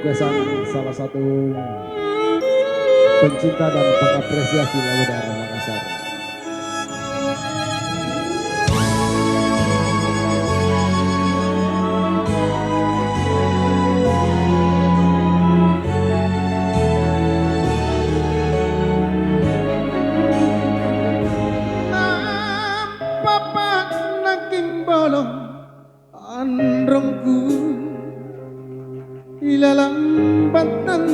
kesuksesan salah satu pencinta dan pengapresiasi lagu daerah Makassar. Bapak naging bolong androngku ilalang batan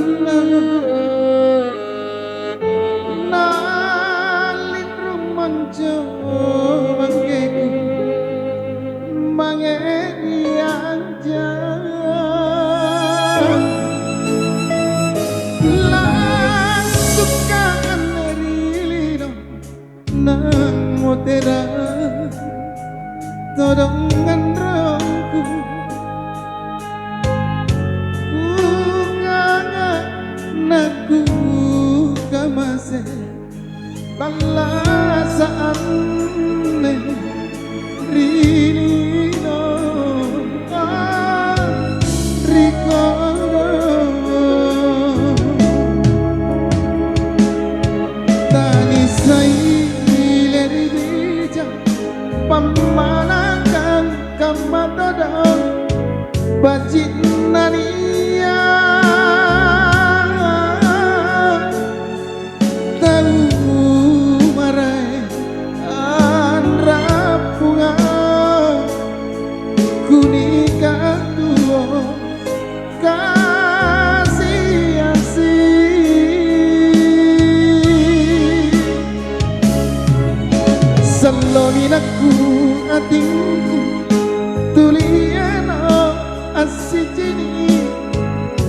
nalin romanjo mangkeku mangenianja lang sukaan rilino nang motera todongan rongku naku kamase balasaan ne rinino rikodo tani sai leri bija pamanakan kamatodon bajin nania Saloninaku atingku tuliano asijini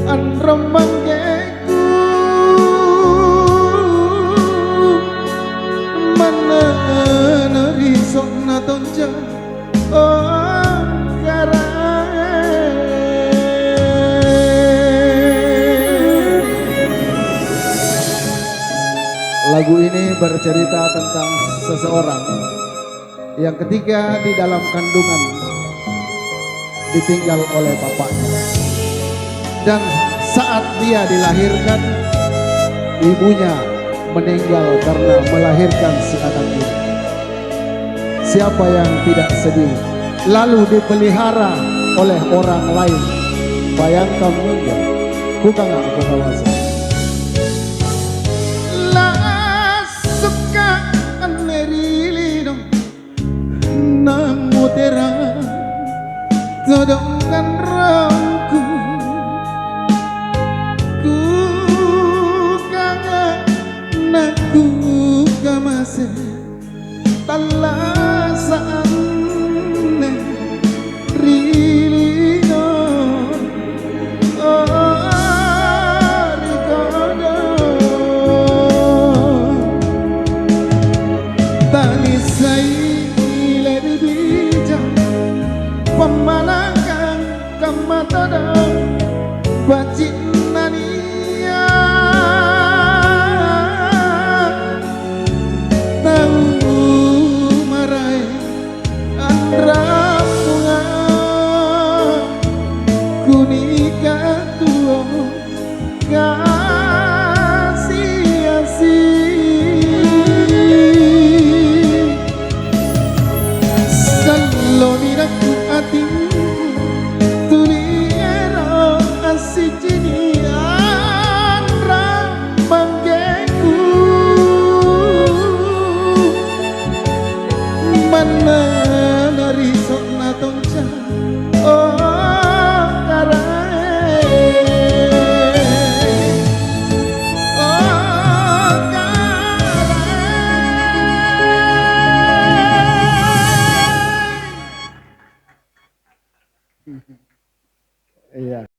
anromanggeku mana narisok na tonja oh karai. Lagu ini bercerita tentang seseorang yang ketika di dalam kandungan ditinggal oleh bapaknya, dan saat dia dilahirkan ibunya meninggal karena melahirkan si anak ini. Siapa yang tidak sedih? Lalu dipelihara oleh orang lain. Bayangkan juga, bukan aku kawasan. Nang mutera todongan rangku ku kangen naku kamase talasaan ne rilino rikodo talisai pemanangan kamatodon bajin nania tahu marai andrapunga kunika tuo kasih-asih saloninaku atingku tuliero asijinian rambanggeku mana